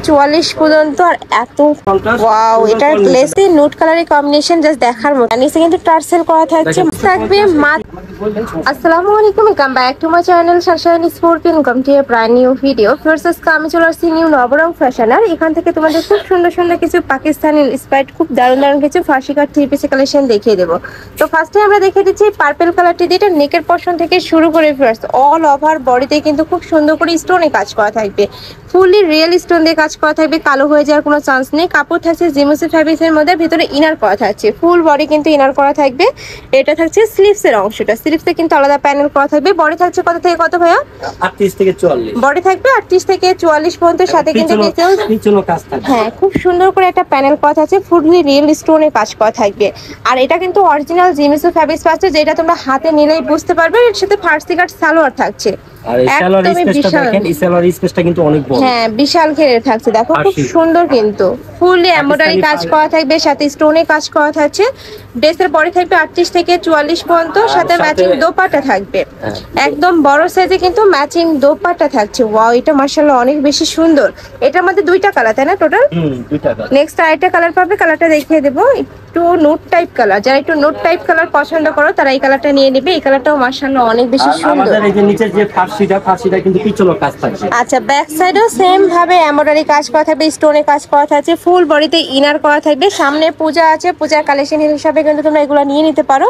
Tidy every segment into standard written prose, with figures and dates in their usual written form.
44 পর্যন্ত। আর এত ওয়াও, এটা গ্লেসি নুট কালারের কম্বিনেশন জাস্ট দেখার মতো। নিচে কিন্তু টার্সেল করা থাকছে। থাকবে আসসালামু আলাইকুম, welcome back to my channel Sunshine sporting, welcome to A brand new video. First আজকে আমি চলে আসছি নিউ নবরং ফ্যাশনার। এখান থেকে তোমাদের খুব সুন্দর সুন্দর কিছু পাকিস্তানি ইন্সপায়ার্ড খুব দারুণ দারুণ কিছু ফার্সি কাট থ্রি পিস কালেকশন দেখিয়ে দেবো। তো ফার্স্টে আমরা দেখিয়ে দিচ্ছি পার্পল কালারটি দিয়ে। এটা নেকের পোরশন থেকে শুরু করে ফার্স্ট অল ওভার বডিতে কিন্তু খুব সুন্দর করে স্টোনে কাজ করা থাকবে। ফুললি রিয়েল স্টোন দিয়ে কাজ করা থাকবে, কালো হয়ে যাওয়ার কোনো চান্স নেই। কাপড় থাকছে জিমসি ফ্যাব্রিক্সের মধ্যে, ভিতরে ইনার করা থাকছে, ফুল বডি কিন্তু ইনার করা থাকবে। এটা থাকছে স্লিভসের অংশটা, স্লিভসে কিন্তু আলাদা প্যানেল করা থাকবে। বডি থাকছে কত থেকে কত ভাইয়া? 38 থেকে 44 বডি থাকবে, 38 থেকে 44 পর্যন্ত। সাথে কিন্তু নিচেও কাজ থাকবে। হ্যাঁ, খুব সুন্দর করে একটা প্যানেল করা আছে, ফুললি রিয়েল স্টোনে কাজ করা থাকবে। আর এটা কিন্তু অরিজিনাল জিমসি ফ্যাব্রিক্স পাচ্ছে, যেটা তোমরা হাতে নিলেই বুঝতে পারবে। এর সাথে ফার্সি কাট সালোয়ার থাকছে। আর এই সালোয়ার স্পেসটা দেখেন, এই সালোয়ার স্পেসটা কিন্তু অনেক বড়। হ্যাঁ, বিশাল ঘেরের থাকছে, দেখো খুব সুন্দর কিন্তু ফুললি এমব্রয়ডারি কাজ করা থাকবে, সাথে স্টোনে কাজ করা থাকছে। ড্রেসের বডি থাকবে 38 থেকে 44 পর্যন্ত, সাথে ম্যাচিং দোপাট্টা থাকবে। একদম বড় সাইজে কিন্তু ম্যাচিং দোপাট্টা থাকছে। ওয়াও, এটা মাশাআল্লাহ অনেক বেশি সুন্দর। এটার মধ্যে দুইটা কালার, তাই না টোটাল? দুইটা কালার। নেক্সট আরেকটা কালার পাবে, কালারটা দেখিয়ে দেব। একটু নোট টাইপ কালার, যারা একটু নোট টাইপ কালার পছন্দ করো তারা এই কালারটা নিয়ে নেবে। এই কালারটাও মাশাআল্লাহ অনেক বেশি সুন্দর। আমাদের এই যে নিচের যে ফার্সিটা কিন্তু পিছনের কাজ থাকছে। আচ্ছা, ব্যাক সাইডেও সেম ভাবে এমব্রয়ডারি কাজ করা থাকবে, স্টোনে কাজ করা থাকছে, ফুল বডিতে ইনার করা থাকবে। সামনে পূজা আছে, পূজার কালেকশন হিসেবে কিন্তু তোমরা এগুলো নিয়ে নিতে পারো,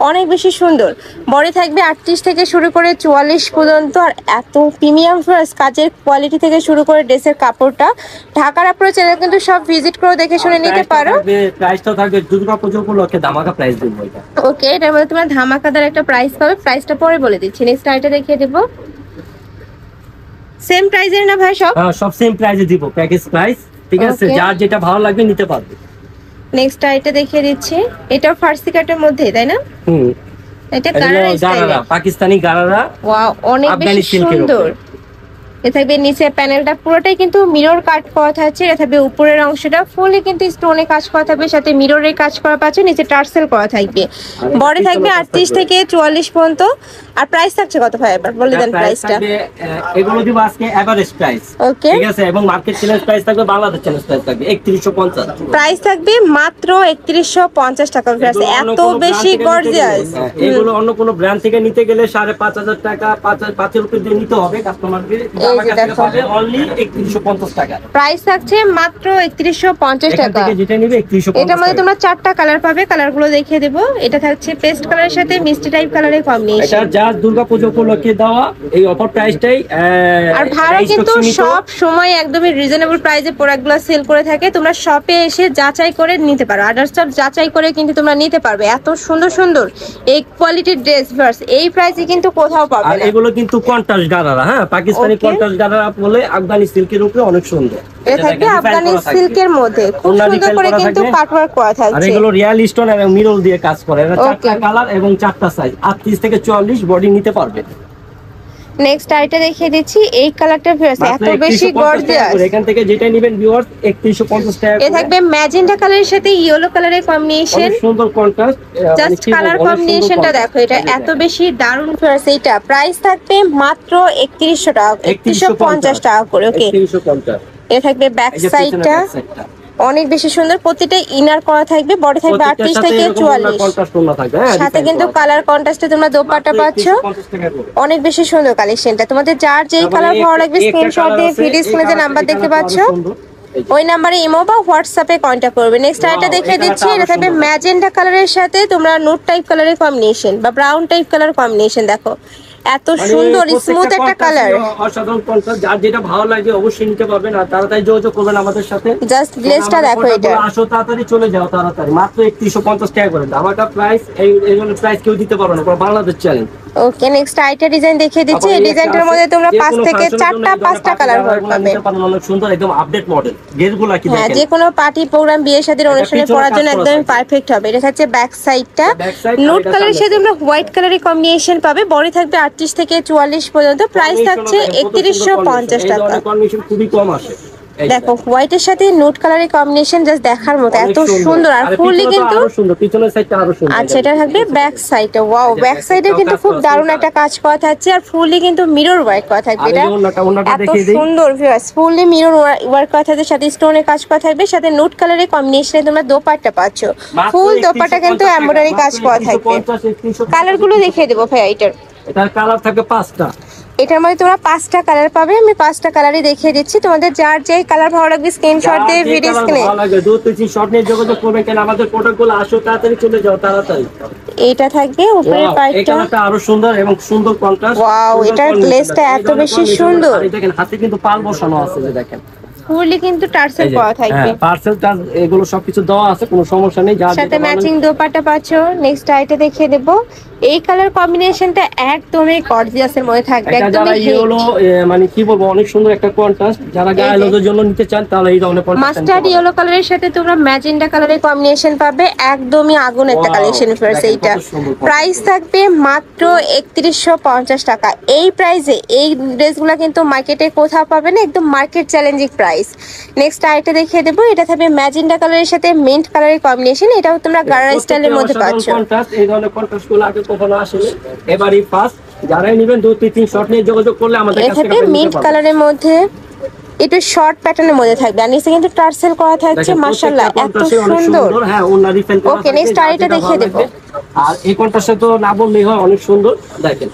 অনেক বেশি সুন্দর। বডি থাকবে 38 থেকে শুরু করে 44 পর্যন্ত। আর এত প্রিমিয়াম কাজের কোয়ালিটি থেকে শুরু করে ড্রেসের কাপড়টা ঢাকার আপনারা চ্যানেল কিন্তু সব ভিজিট করে দেখে শুনে নিতে পারো। প্রাইসটা থাকবে দুর্গাপূজা উপলক্ষে ধামাকা প্রাইস দেব এটা। ওকে, এটার মধ্যে তোমরা ধামাকাদার একটা প্রাইস পাবে, প্রাইসটা পরে বলে দিচ্ছি। নেক্সট আইটা দেখিয়ে দেব। সেম প্রাইজের না ভাই? সব সেম প্রাইজে দিব, প্যাকেজ প্রাইস, ঠিক আছে? যার যেটা ভালো লাগবে নিতে পারবে। নেক্সট আইটা দেখিয়ে দিচ্ছি, এটা ফার্সি কাটের মধ্যে, তাই না? এটা গারারা, পাকিস্তানি গারারা। ওয়াও, অনেক বেশি সুন্দর। এটা থাকবে নিচে প্যানেলটা পুরোটাই কিন্তু মিরর কাট করা থাকছে। এটা থাকবে উপরের অংশটা ফুললি কিন্তু স্টোনে কাজ করা থাকবে, সাথে মিররের কাজ করা পাচ্ছে, নিচে টার্সেল করা থাকবে। বডি থাকবে 38 থেকে 44 পর্যন্ত। আর প্রাইস থাকছে কত ভাই, এবার বলে দেন প্রাইসটা। এগুলো দিব আজকে এভারেজ প্রাইস, ওকে, ঠিক আছে? এবং মার্কেট চ্যালেঞ্জ প্রাইস থাকবে, বাংলাদেশ চ্যালেঞ্জ প্রাইস থাকবে 3150। প্রাইস থাকবে মাত্র 3150 টাকা। এত বেশি গর্জিয়াস। এগুলো অন্য কোন ব্র্যান্ড থেকে নিতে গেলে 5500 টাকা, 5 রুপি দিয়ে নিতে হবে কাস্টমারকে। প্রাইস থাকছে মাত্র 3150 টাকা। এটার মধ্যে তোমরা 4টা কালার পাবে, কালারগুলো দেখিয়ে দেব। এটা থাকছে পেস্ট কালারের সাথে মিষ্টি টাইপ কালারের কম্বিনেশন। এটা যা দুর্গাপূজা উপলক্ষে দেওয়া এই অফার প্রাইসটাই। আর ভাড়া কিন্তু সব সময় একদমই রিজনেবল প্রাইসে প্রোডাক্টগুলো সেল করে থাকে। তোমরা শপে এসে যাচাই করে নিতে পারো, আদার্স সব যাচাই করে কিন্তু তোমরা নিতে পারবে। এত সুন্দর সুন্দর এই কোয়ালিটির ড্রেস ভার্স এই প্রাইসে কিন্তু কোথাও পাবে না। আর এগুলো কিন্তু কন্ট্রাস্ট গারারা, হ্যাঁ, পাকিস্তানি কন্ট্রাস্ট গারারা বলে, আফগানি সিল্কের উপরে অনেক সুন্দর। এটা থাকবে আফগানি সিল্কের মধ্যে, খুব সুন্দর করে কিন্তু কাটওয়ার্ক করা থাকছে। আর এগুলো রিয়েল স্টোন এবং মিরর দিয়ে কাজ করে। এটা 4টা কালার এবং 4টা সাইজ, 38 থেকে 44 বডি নিতে পারবে। নেক্সট আইটা দেখিয়ে দিচ্ছি, এই কালারটা এত বেশি গর্জিয়াস। এখান থেকে যেটা নেবেন ভিউয়ার্স 3150 টাকা। এ থাকবে ম্যাজেন্টা কালারের সাথে ইয়েলো কালারের কম্বিনেশন, অনেক সুন্দর কন্ট্রাস্ট। জাস্ট কালার কম্বিনেশনটা দেখো, এটা এত বেশি দারুণ ফিয়ার্স। এইটা প্রাইস থাকবে মাত্র 3100 টাকা, 3150 টাকা করে। ওকে, 3150। এ থাকবে ব্যাক সাইডটা অনেক বেশি সুন্দর, প্রতিটা ইনার করা থাকবে। বডি থাকবে 38 থেকে 44, সাথে কিন্তু কালার কন্ট্রাস্টে তোমরা দোপাট্টা পাচ্ছ। অনেক বেশি সুন্দর কালেকশনটা। তোমাদের যার যেই কালার ভালো লাগবে স্ক্রিনশট দিয়ে ভিডিও স্ক্রিনে যে নাম্বার দেখতে পাচ্ছ ওই নাম্বারে ইমো বা হোয়াটসঅ্যাপে কন্ট্যাক্ট করবে। নেক্সট আইটা দেখিয়ে দিচ্ছি, এটা থাকবে ম্যাজেন্টা কালারের সাথে তোমরা নোট টাইপ কালারের কম্বিনেশন বা ব্রাউন টাইপ কালার কম্বিনেশন। দেখো এত সুন্দর স্মুথ একটা কালার, অসাধারণ কন্ট্রাস্ট। যার যেটা ভালো লাগে অবশ্যই নিতে পারবেন। আর তাড়াতাড়ি যোগাযোগ করবেন আমাদের সাথে। জাস্ট গ্লেজটা দেখো, এটা আসো তাড়াতাড়ি চলে যাও তাড়াতাড়ি। মাত্র 3150 টাকা করে আমারটা প্রাইস। এই প্রাইস কেউ দিতে পারবে না, বাংলাদেশ চ্যালেঞ্জ। ওকে, নেক্সট আইটা ডিজাইন দেখিয়ে দিচ্ছি। এই ডিজাইনটার মধ্যে তোমরা 5 থেকে 4টা কালার পাবে। অনেক সুন্দর, একদম আপডেট মডেল। গেরগুলা কি দেখেন, হ্যাঁ, যে কোনো পার্টি প্রোগ্রাম, বিয়ে শাদীর অনুষ্ঠানে পরার জন্য একদম পারফেক্ট হবে। এটা হচ্ছে ব্যাক সাইডটা নোট কালারের সাথে তোমরা হোয়াইট কালারের কম্বিনেশন পাবে। বডি থাকবে 38 থেকে 44 পর্যন্ত। প্রাইস থাকছে 3150 টাকা। কন্ডিশন খুবই কম আসে। দেখো হোয়াইটের সাথে নুট কালারের কম্বিনেশন জাস্ট দেখার মতো এত সুন্দর। আর ফুললি কিন্তু পিছনের সাইডটা আরো সুন্দর। আচ্ছা এটা থাকবে ব্যাক সাইডে। ওয়াও, ব্যাক সাইডে কিন্তু খুব দারুণ একটা কাজ করা থাকছে আর ফুললি কিন্তু মিরর ওয়ার্ক করা থাকবে। এটা এত সুন্দর ভিউয়ার্স, ফুললি মিরর ওয়ার্ক করা থাকবে, সাথে স্টোনের কাজ করা থাকবে, সাথে নুট কালারের কম্বিনেশনে তোমরা দোপাট্টা পাচ্ছ। ফুল দোপাট্টা কিন্তু এমব্রয়ডারি কাজ করা থাকবে। কালার গুলো দেখিয়ে দেবো ভাই। এটার কালার থাকবে 5টা। এটার মধ্যে তোমরা 5টা কালার পাবে। আমি 5টা কালারই দেখিয়ে দিচ্ছি, তোমাদের যার যেই কালার ভালো লাগবে স্ক্রিনশট দিয়ে ভিডিও স্ক্রিনে ভালো লাগে 2-3 শট নিয়ে যোগাযোগ করবেন, কারণ আমাদের প্রোডাক্টগুলো আসো তাড়াতাড়ি চলে যাও তাড়াতাড়ি। এটা থাকবে উপরের পার্টটা, এই কালারটা আরো সুন্দর এবং সুন্দর কন্ট্রাস্ট। ওয়াও, এটার গ্লেজটা এত বেশি সুন্দর। দেখেন হাতে কিন্তু পাল বসানো আছে, যে দেখেন ফুললি কিন্তু টার্সেল করা থাকবে। পার্সেল টার্স এগুলো সবকিছু দেওয়া আছে, কোনো সমস্যা নেই। যার সাথে ম্যাচিং দোপাট্টা পাচ্ছো। নেক্সট আইটে দেখিয়ে দেব। এই কালার কম্বিনেশনটা একদমই গর্জিয়াসের মধ্যে থাকবে, একদমই হলো মানে কি বলবো, অনেক সুন্দর একটা কন্ট্রাস্ট। যারা গায়ে লোদের জন্য নিতে চান তাহলে এই ধরনের কন্ট্রাস্ট। মাস্টার্ড ইয়েলো কালারের সাথে তোমরা ম্যাজেন্ডা কালারের কম্বিনেশন পাবে, একদমই আগুন একটা কালেকশন ফিয়ার্স। এইটা প্রাইস থাকবে মাত্র 3150 টাকা। এই প্রাইসে এই ড্রেসগুলো কিন্তু মার্কেটে কোথাও পাবে না, একদম মার্কেট চ্যালেঞ্জিং প্রাইস। নেক্সট আইটে দেখিয়ে দেবো। এটা থাকবে ম্যাজেন্ডা কালারের সাথে মিন্ট কালারের কম্বিনেশন। এটাও তোমরা গাড়া স্টাইলের মধ্যে পাচ্ছ। এই ধরনের কন্ট্রাস্টগুলো আগে কখনো আসেনি, এবারই ফার্স্ট। যারাই নেবেন 2-3 শট নিয়ে যোগাযোগ করলে আমাদের কাছে থাকবে মিন্ট কালারের মধ্যে, একটু শর্ট প্যাটার্নের মধ্যে থাকবে। আর নিচে কিন্তু টার্সেল করা থাকছে, মাশাআল্লাহ এত সুন্দর। হ্যাঁ, ওন্না রিফেল করা। ওকে, নেক্সট আইটা দেখিয়ে দেব। আর এই কন্ট্রাস্টে তো না বললেই হয়, অনেক সুন্দর। দেখেন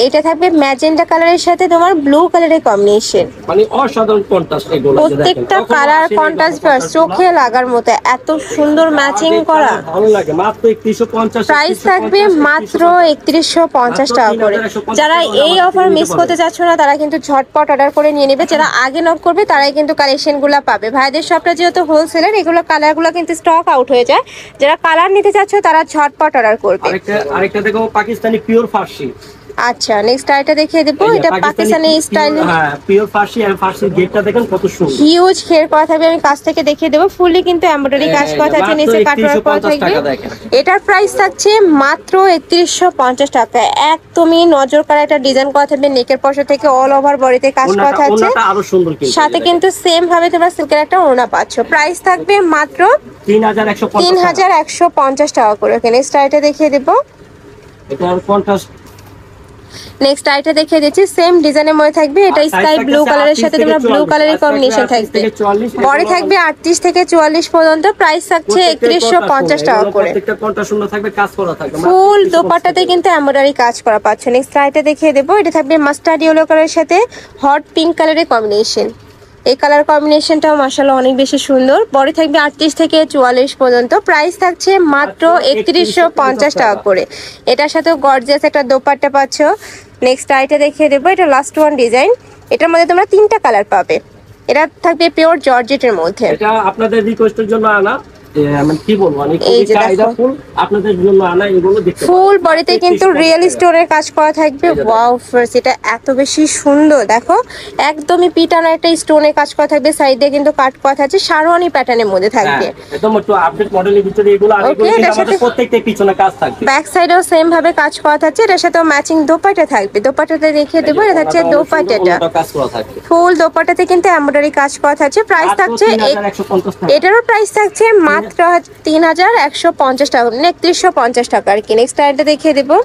এটা থাকবে ম্যাজেন্ডা কালারের সাথে তোমার ব্লু কালারের কম্বিনেশন, মানে অসাধারণ কন্ট্রাস্ট। এগুলো প্রত্যেকটা কালার কন্ট্রাস্ট চোখে লাগার মতো এত সুন্দর ম্যাচিং করা। ভালো লাগে। মাত্র 3150। প্রাইস থাকবে মাত্র 3150 টাকা করে। যারা এই অফার মিস করতে চাচ্ছ না তারা কিন্তু ঝটপট অর্ডার করে নিয়ে নেবে। যারা আগে নক করবে তারাই কিন্তু কালেকশনগুলো পাবে। ভাইদের শপটা যেহেতু হোলসেলার, এগুলো কালারগুলো কিন্তু স্টক আউট হয়ে যায়। যারা কালার নিতে চাচ্ছ তারা ঝটপট অর্ডার করবে। আরেকটা দেখো, পাকিস্তানি পিওর ফার্সি। আচ্ছা, নেক্সট আইটা দেখিয়ে দেব। এটা পাকিস্তানি স্টাইল। হ্যাঁ, পিওর ফার্সি। আর ফার্সির গেটটা দেখেন কত সুন্দর, হিউজ ঘের করা থাকবে। আমি কাছ থেকে দেখিয়ে দেব। ফুললি কিন্তু এমব্রয়ডারি কাজ করা থাকছে, নিচে কাটওয়ার্ক করা থাকবে। এটার প্রাইস থাকছে মাত্র 3150 টাকা। একদমই নজর কাড়া একটা ডিজাইন করা থাকবে, নেকের পশা থেকে অল ওভার বডিতে কাজ করা থাকছে। সাথে কিন্তু সেম ভাবে তোমরা সিল্কের একটা ওড়না পাচ্ছ। প্রাইস থাকবে মাত্র 3150 টাকা করে। ওকে, নেক্সট আইটা দেখিয়ে দেব। এটার কন্ট্রাস্ট নেক্সট আইটা দেখিয়ে দিচ্ছি, সেম ডিজাইনের মধ্যে থাকবে। এটা স্কাই ব্লু কালারের সাথে তোমরা ব্লু কালারের কম্বিনেশন থাকবে। বডি থাকবে 38 থেকে 44 পর্যন্ত। প্রাইস থাকছে 3150 টাকা করে। প্রত্যেকটা কন্ট্রাস্ট সুন্দর থাকবে, কাজ করা থাকবে। ফুল দোপাট্টাতে কিন্তু এমব্রয়ডারি কাজ করা পাচ্ছ। নেক্সট আইটা দেখিয়ে দেব। এটা থাকবে মাস্টার্ড ইয়েলো কালারের সাথে হট পিঙ্ক কালারের কম্বিনেশন। এই কালার কম্বিনেশনটাও মাশাআল্লাহ অনেক বেশি সুন্দর। বডি থাকবে 38 থেকে 44 পর্যন্ত। প্রাইস থাকছে মাত্র 3150 টাকা করে। এটার সাথে গর্জিয়াস একটা দোপাট্টা পাচ্ছ। নেক্সট আইটা দেখিয়ে দেবো। এটা লাস্ট ওয়ান ডিজাইন। এটার মধ্যে তোমরা 3টা কালার পাবে। এটা থাকবে পিওর জর্জেটের মধ্যে। এটা আপনাদের রিকোয়েস্টের জন্য আনা, মানে কি বলবো, মানে ফুল আপনাদের জন্য আনা। এগুলো দেখতে ফুল বডিতে কিন্তু রিয়েল স্টোনের কাজ করা থাকবে। ওয়াও ফ্রেন্ডস, এটা এত বেশি সুন্দর। দেখো একদমই পিটানো একটা স্টোনের কাজ করা থাকবে, সাইডে কিন্তু কাট করা থাকছে, শারওয়ানি প্যাটার্নের মধ্যে থাকবে। একদম একটু আপডেট মডেলের ভিতরে এগুলো। আর এগুলো আমাদের প্রত্যেকটা পিছনে কাজ থাকবে। ব্যাক সাইডেও সেম ভাবে কাজ করা থাকছে। এর সাথে ম্যাচিং দোপাট্টা থাকবে। দোপাট্টাতে দেখিয়ে দেবো। এটা হচ্ছে দোপাট্টাটা, ফুল দোপাট্টাতে কিন্তু এমব্রয়ডারি কাজ করা থাকছে। প্রাইস থাকছে, এটারও প্রাইস থাকছে মাত্র 3150 টাকা, 3150 টাকা আর কি। নেক্সট আইটা দেখিয়ে দেবো।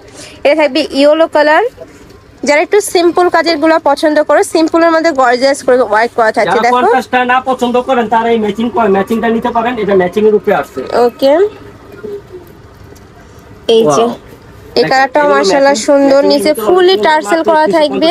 এটা থাকবে ইয়েলো কালার। যারা একটু সিম্পল কাজের গুলো পছন্দ করো, সিম্পলের মধ্যে গর্জিয়াস করে ওয়ার্ক করা থাকছে। দেখো কন্ট্রাস্টটা না পছন্দ করেন তারা এই ম্যাচিংটা নিতে পারেন। এটা ম্যাচিং এর উপরে আসছে। ওকে, এই যে এই কালারটাও মাশাআল্লাহ সুন্দর। নিচে ফুললি টার্সেল করা থাকবে।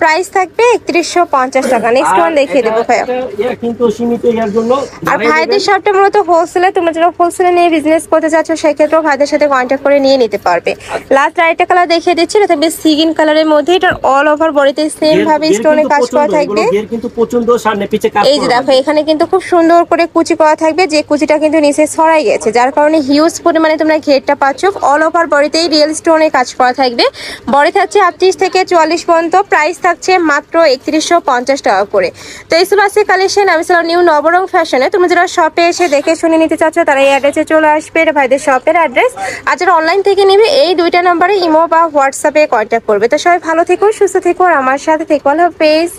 প্রাইস থাকবে 3150 টাকা। নেক্সট ওয়ান দেখিয়ে দেবো ভাইয়া। এটা কিন্তু সীমিত এর জন্য। আর ভাইদের শপটা মূলত হোলসেলে। তোমরা যারা হোলসেলে নিয়ে বিজনেস করতে চাচ্ছ সেই ক্ষেত্রে ভাইদের সাথে কন্ট্যাক্ট করে নিয়ে নিতে পারবে। লাস্ট আরেকটা কালার দেখিয়ে দিচ্ছি। এটা থাকবে সিগিন কালারের মধ্যে। এটা অল ওভার বডিতে সেম ভাবে স্টোনে কাজ করা থাকবে। কিন্তু পছন্দ সামনে পিছে কাজ। এই যে দেখো, এখানে কিন্তু খুব সুন্দর করে কুচি করা থাকবে, যে কুচিটা কিন্তু নিচে ছড়াই গেছে, যার কারণে হিউজ পরিমাণে তোমরা ঘেরটা পাচ্ছ। অল ওভার বডিতেই রিয়েল স্টোনে কাজ করা থাকবে। বডি থাকছে 38 থেকে 44 পর্যন্ত। প্রাইস থাকছে মাত্র 3150 টাকা করে। তো এই সব আছে কালেকশন। আমি ছিলাম নিউ নবরং ফ্যাশনে। তুমি যারা শপে এসে দেখে শুনে নিতে চাচ্ছ তারা এই অ্যাড্রেসে চলে আসবে। এটা ভাইদের শপের অ্যাড্রেস। আর যারা অনলাইন থেকে নেবে এই 2টা নম্বরে ইমো বা হোয়াটসঅ্যাপে কন্ট্যাক্ট করবে। তো সবাই ভালো থেকো, সুস্থ থেকো, আর আমার সাথে থেকো। আল্লাহ হাফেজ।